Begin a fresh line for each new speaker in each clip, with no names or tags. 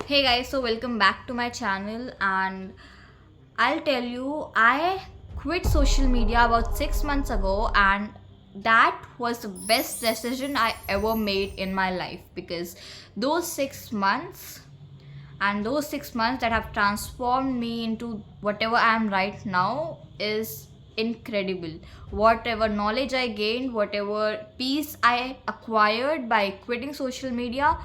Hey guys, so welcome back to my channel, and I'll tell you, I quit social media about 6 months ago, and that was the best decision I ever made in my life because those 6 months those 6 months that have transformed me into whatever I am right now is incredible. Whatever knowledge I gained, whatever peace I acquired by quitting social media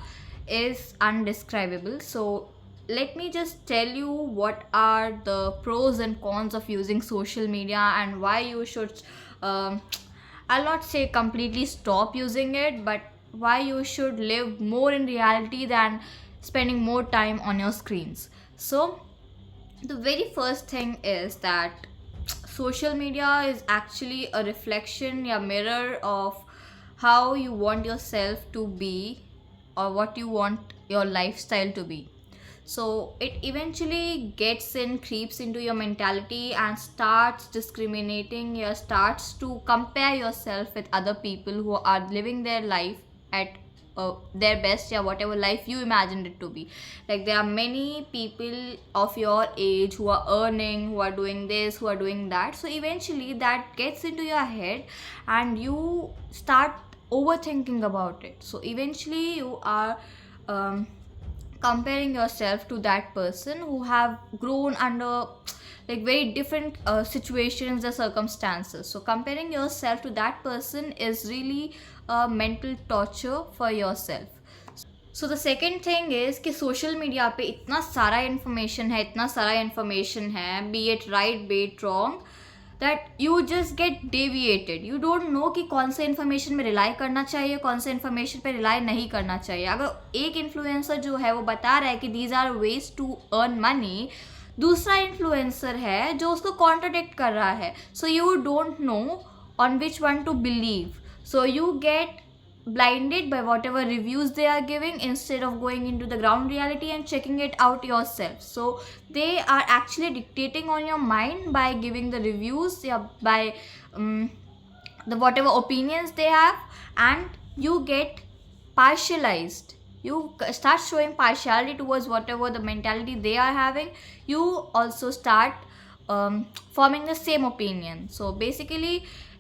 is undescribable. So let me just tell you what are the pros and cons of using social media and why you should um, I'll not say completely stop using it, but why you should live more in reality than spending more time on your screens. So, the very first thing is that social media is actually a reflection, a mirror of how you want yourself to be or what you want your lifestyle to be. So it eventually gets in, creeps into your mentality and starts discriminating, you starts to compare yourself with other people who are living their life at their best, yeah, whatever life you imagined it to be. Like there are many people of your age who are earning, who are doing this, who are doing that. So eventually that gets into your head and you start overthinking about it. So eventually you are um, comparing yourself to that person who have grown under like very different situations or circumstances. So comparing yourself to that person is really a mental torture for yourself. So the second thing is कि social media पे इतना सारा information है, B it right B it wrong, that you just get deviated. You don't no कि कौन से information में rely करना चाहिए, कौन से इन्फॉर्मेशन पे रिलाई नहीं करना चाहिए. अगर एक इन्फ्लुएंसर जो है वो बता रहा है कि these are ways to earn money, दूसरा इन्फ्लुएंसर है जो उसको कॉन्ट्राडिक्ट कर रहा है. So you don't know on which one to believe. So you get blinded by whatever reviews they are giving instead of going into the ground reality and checking it out yourself. So they are actually dictating on your mind by giving the reviews, yeah, by the whatever opinions they have, and you get partialized. You start showing partiality towards whatever the mentality they are having. You also start forming the same opinion. So basically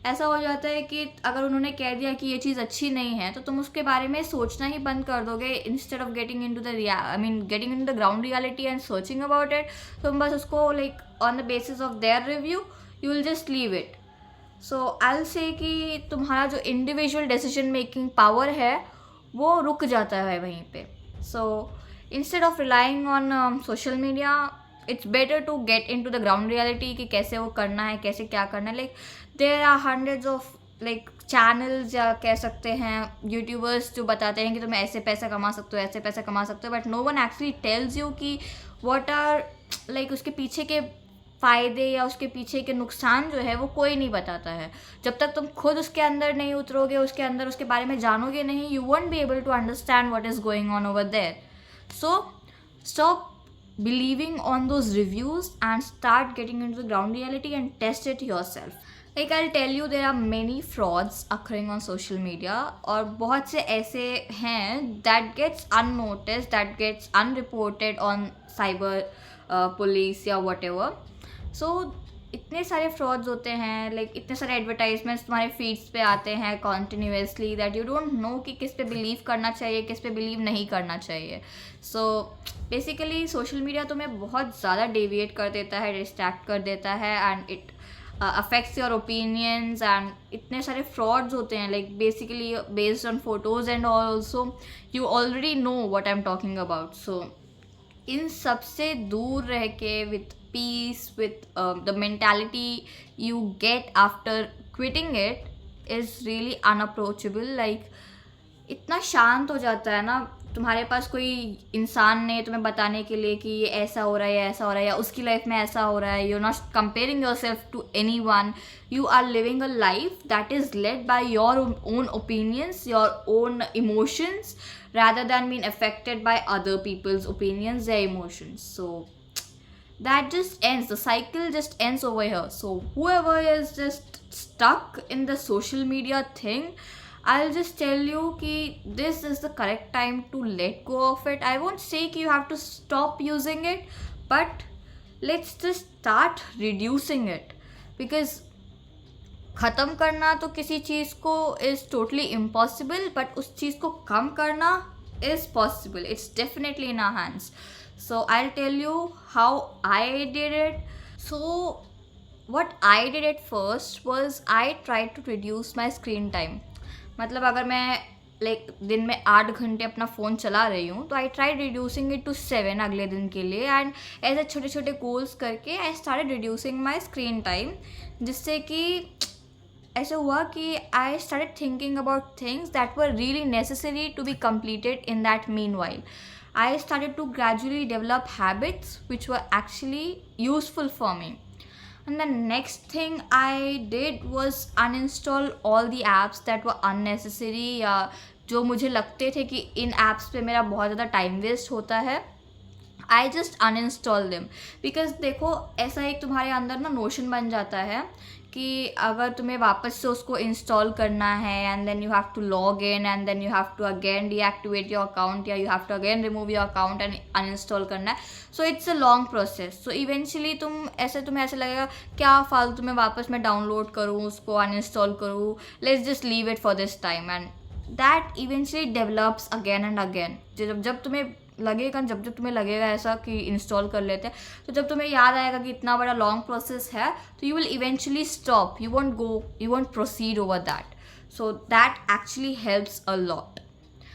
ऐसा हो जाता है कि अगर उन्होंने कह दिया कि ये चीज़ अच्छी नहीं है तो तुम उसके बारे में सोचना ही बंद कर दोगे, instead of getting in to getting in the ground reality and searching about it. तुम बस उसको like on the basis of their review you will just leave it. So I will say कि तुम्हारा जो इंडिविजुअल डिसीजन मेकिंग पावर है वो रुक जाता है वहीं पे. So instead of relying on social media, it's better to get in to the ground reality कि कैसे वो करना है, कैसे क्या करना है. Like there are hundreds of like channels या कह सकते हैं यूट्यूबर्स जो बताते हैं कि तुम ऐसे पैसा कमा सकते हो, ऐसे पैसा कमा सकते हो, but no one actually tells you कि व्हाट आर लाइक उसके पीछे के फ़ायदे या उसके पीछे के नुकसान जो है वो कोई नहीं बताता है. जब तक तुम खुद उसके अंदर नहीं उतरोगे, उसके अंदर उसके बारे में जानोगे नहीं, you won't be able to understand what is going on over there. So stop believing on those reviews and start getting into the ground reality and test it yourself. Like I'll tell you, there are many frauds occurring on social media और बहुत से ऐसे हैं that gets unnoticed, that gets unreported on cyber police या whatever. So इतने सारे frauds होते हैं, लाइक इतने सारे एडवर्टाइजमेंट्स तुम्हारे फीड्स पे आते हैं continuously that you don't no कि किस पे बिलीव करना चाहिए, किस पे बिलीव नहीं करना चाहिए. सो बेसिकली सोशल मीडिया तुम्हें बहुत ज़्यादा डेविएट कर देता है, डिस्ट्रैक्ट कर देता है and it affects your opinions. And इतने सारे फ्रॉड्स होते हैं like basically based on photos and also you already know what I am talking about. So इन सब से दूर रह के with peace, with the mentality you get after quitting it is really unapproachable. Like इतना शांत हो जाता है ना, तुम्हारे पास कोई इंसान नहीं तुम्हें बताने के लिए कि ये ऐसा हो रहा है या ऐसा हो रहा है या उसकी लाइफ में ऐसा हो रहा है. You are not comparing yourself to anyone. You are living a life that is led by your own opinions, your own emotions, rather than being affected by other people's opinions, their emotions. So that just ends, the cycle just ends over here. So whoever is just stuck in the social media thing, I'll just tell you कि this is the correct time to let go of it. I won't say कि you have to stop using it, but let's just start reducing it. Because ख़त्म करना तो किसी चीज़ को is totally impossible, but उस चीज़ को कम करना is possible. It's definitely in our hands. So I'll tell you how I did it. So what I did at first was I tried to reduce my screen time. मतलब अगर मैं दिन में 8 घंटे अपना फ़ोन चला रही हूँ तो I try reducing it to 7 अगले दिन के लिए, एंड ऐसे छोटे छोटे गोल्स करके I started reducing my screen time, जिससे कि ऐसा हुआ कि I started thinking about things that were really necessary to be completed in that meanwhile. I started to gradually develop habits which were actually useful for me. And the next thing I did was uninstall all the apps that were unnecessary, या जो मुझे लगते थे कि इन apps पे मेरा बहुत ज़्यादा टाइम वेस्ट होता है. I just uninstall them. Because देखो, ऐसा एक तुम्हारे अंदर ना नोशन बन जाता है कि अगर तुम्हें वापस से उसको इंस्टॉल करना है, and then you have to log in, and then you have to again deactivate your account, या you have to again remove your account and uninstall करना है. So it's a long process. So eventually तुम्हें ऐसे लगेगा क्या फालतू में वापस मैं डाउनलोड करूँ, उसको अनइंस्टॉल करूँ, let's just leave it for this time. And that eventually develops again and again. जब तुम्हें लगेगा ऐसा कि इंस्टॉल कर लेते हैं, तो जब तुम्हें याद आएगा कि इतना बड़ा लॉन्ग प्रोसेस है, तो you will eventually stop. You want proceed over that. So that actually helps a lot.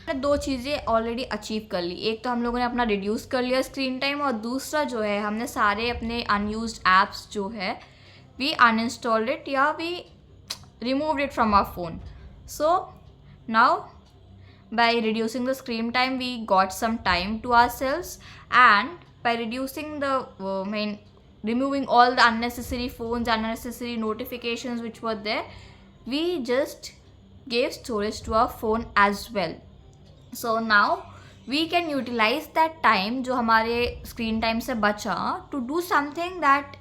मैंने 2 चीज़ें ऑलरेडी अचीव कर ली. एक तो हम लोगों ने अपना रिड्यूस कर लिया स्क्रीन टाइम, और दूसरा जो है हमने सारे अपने अनयूज्ड ऐप्स जो है वी अनइंस्टॉल्ड इट, या we removed it from our phone. So now by reducing the screen time we got some time to ourselves, and by reducing the removing all the unnecessary phones, unnecessary notifications which were there, we just gave storage to our phone as well. So now we can utilize that time जो हमारे screen time से बचा to do something that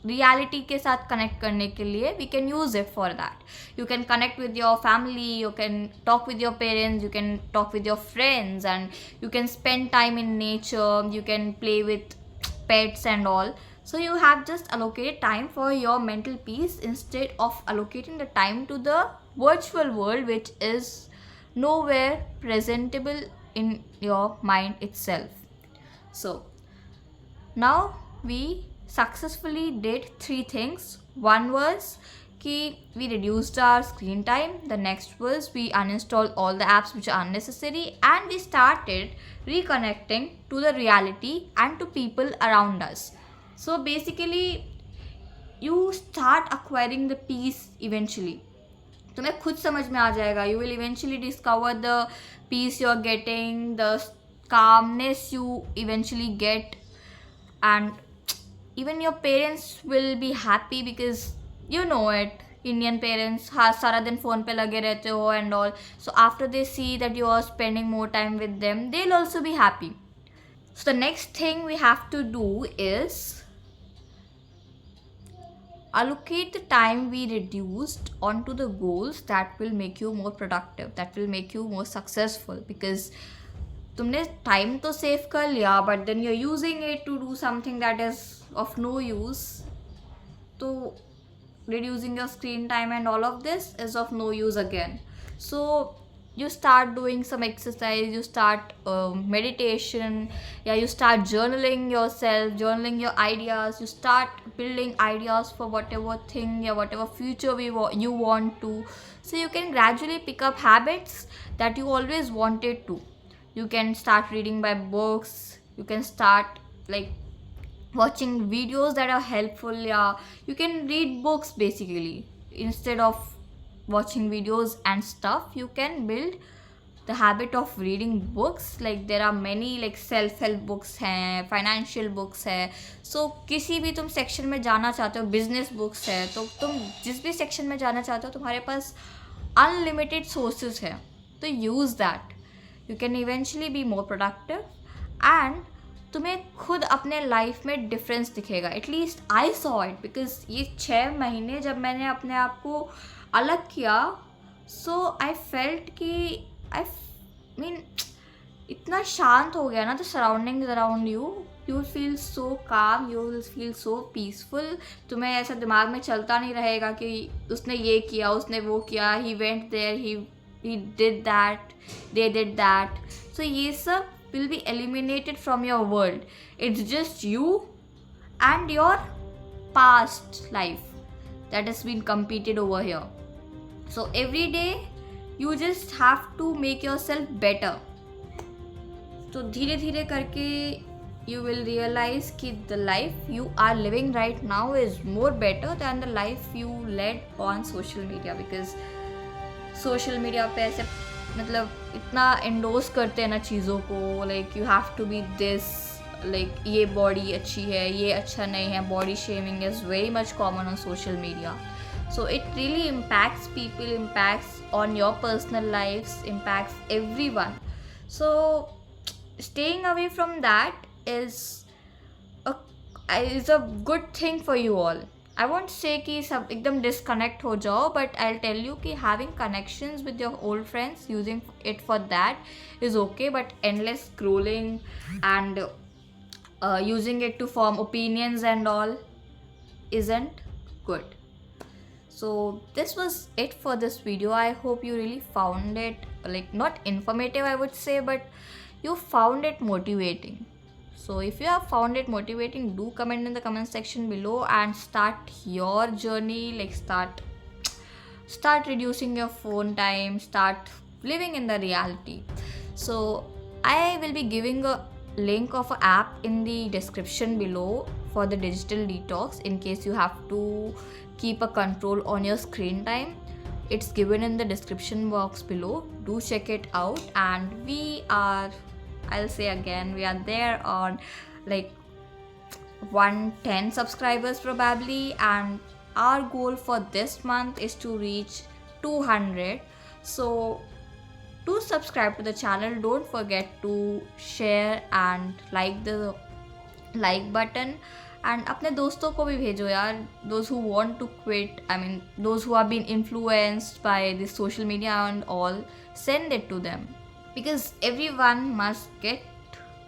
reality के साथ connect करने के लिए we can use it for that. You can connect with your family, you can talk with your parents, you can talk with your friends, and you can spend time in nature, you can play with pets and all. So you have just allocated time for your mental peace instead of allocating the time to the virtual world, which is nowhere presentable in your mind itself. So now we successfully did 3 things. One was कि we reduced our screen time. The next was we uninstalled all the apps which are unnecessary, and we started reconnecting to the reality and to people around us. So basically you start acquiring the peace eventually. तुम्हें खुद समझ में आ जाएगा. You will eventually discover the peace you are getting, the calmness you eventually get, and even your parents will be happy because you know it, Indian parents हाँ सारा दिन phone पे लगे रहते हो and all. So after they see that you are spending more time with them, they'll also be happy. So the next thing we have to do is allocate the time we reduced onto the goals that will make you more productive, that will make you more successful. Because तुमने time तो save कर लिया, but then you are using it to do something that is of no use. तो reducing your screen time and all of this is of no use again. So you start doing some exercise, you start meditation, you start journaling yourself, journaling your ideas, you start building ideas for whatever thing or whatever future you want to. So you can gradually pick up habits that you always wanted to. You can start reading by books, you can start watching videos that are helpful. You can read books basically instead of watching videos and stuff. You can build the habit of reading books. There are many self-help books हैं, financial books है. So किसी भी तुम section में जाना चाहते हो, business books है, तो तुम जिस भी सेक्शन में जाना चाहते हो तुम्हारे पास unlimited sources है, तो use that. You can eventually be more productive, and तुम्हें खुद अपने लाइफ में डिफरेंस दिखेगा. At least I saw it, because ये 6 महीने जब मैंने अपने आप को अलग किया, सो आई फेल्ट कि आई मीन इतना शांत हो गया ना the surroundings around you, you will feel so calm, you will feel so peaceful. तुम्हें ऐसा दिमाग में चलता नहीं रहेगा कि उसने ये किया, उसने वो किया, he went there, he did that, they did that. So ये सब will be eliminated from your world. It's just you and your past life that has been competed over here. So every day you just have to make yourself better. तो धीरे धीरे करके you will realize कि the life you are living right now is more better than the life you led on social media, because social media पे ऐसे मतलब इतना endorse करते हैं ना चीज़ों को, like you have to be this, like ये बॉडी अच्छी है, ये अच्छा नहीं है. Body shaming is very much common on social media. So it really impacts people, impacts on your personal lifes, impacts everyone. So staying away from that is a good thing for you all. I want say कि सब एकदम disconnect हो जाओ, but I tell you कि having connections with your old friends, using it for that is okay, but endless scrolling and using it to form opinions and all isn't good. So this was it for this video. I hope you really found it like not informative, I would say, but you found it motivating. So if you have found it motivating, do comment in the comment section below and start your journey. Like start reducing your phone time, start living in the reality. So I will be giving a link of an app in the description below for the digital detox, in case you have to keep a control on your screen time. It's given in the description box below. Do check it out. And we are, I'll say again, we are there on like 110 subscribers probably, and our goal for this month is to reach 200. So do subscribe to the channel. Don't forget to share and like the like button, and अपने दोस्तों को भी भेजो यार, those who want to quit, I mean those who have been influenced by this social media and all, send it to them, because everyone must get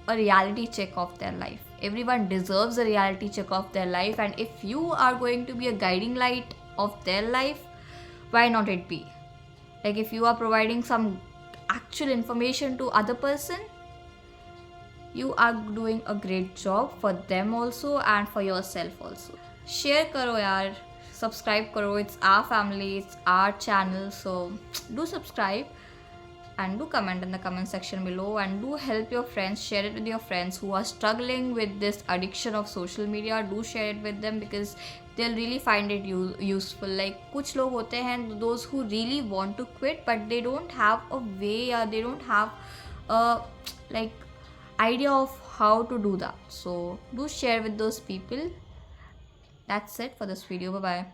a reality check of their life. Everyone deserves a reality check of their life, and if you are going to be a guiding light of their life, why not it be? Like if you are providing some actual information to other person, you are doing a great job for them also and for yourself also. Share karo yaar, subscribe karo. It's our family, it's our channel. So do subscribe and do comment in the comment section below, and do help your friends, share it with your friends who are struggling with this addiction of social media. Do share it with them, because they'll really find it useful. Like कुछ लोग होते हैं, those who really want to quit but they don't have a way, or they don't have a like idea of how to do that. So do share with those people. That's it for this video. Bye bye.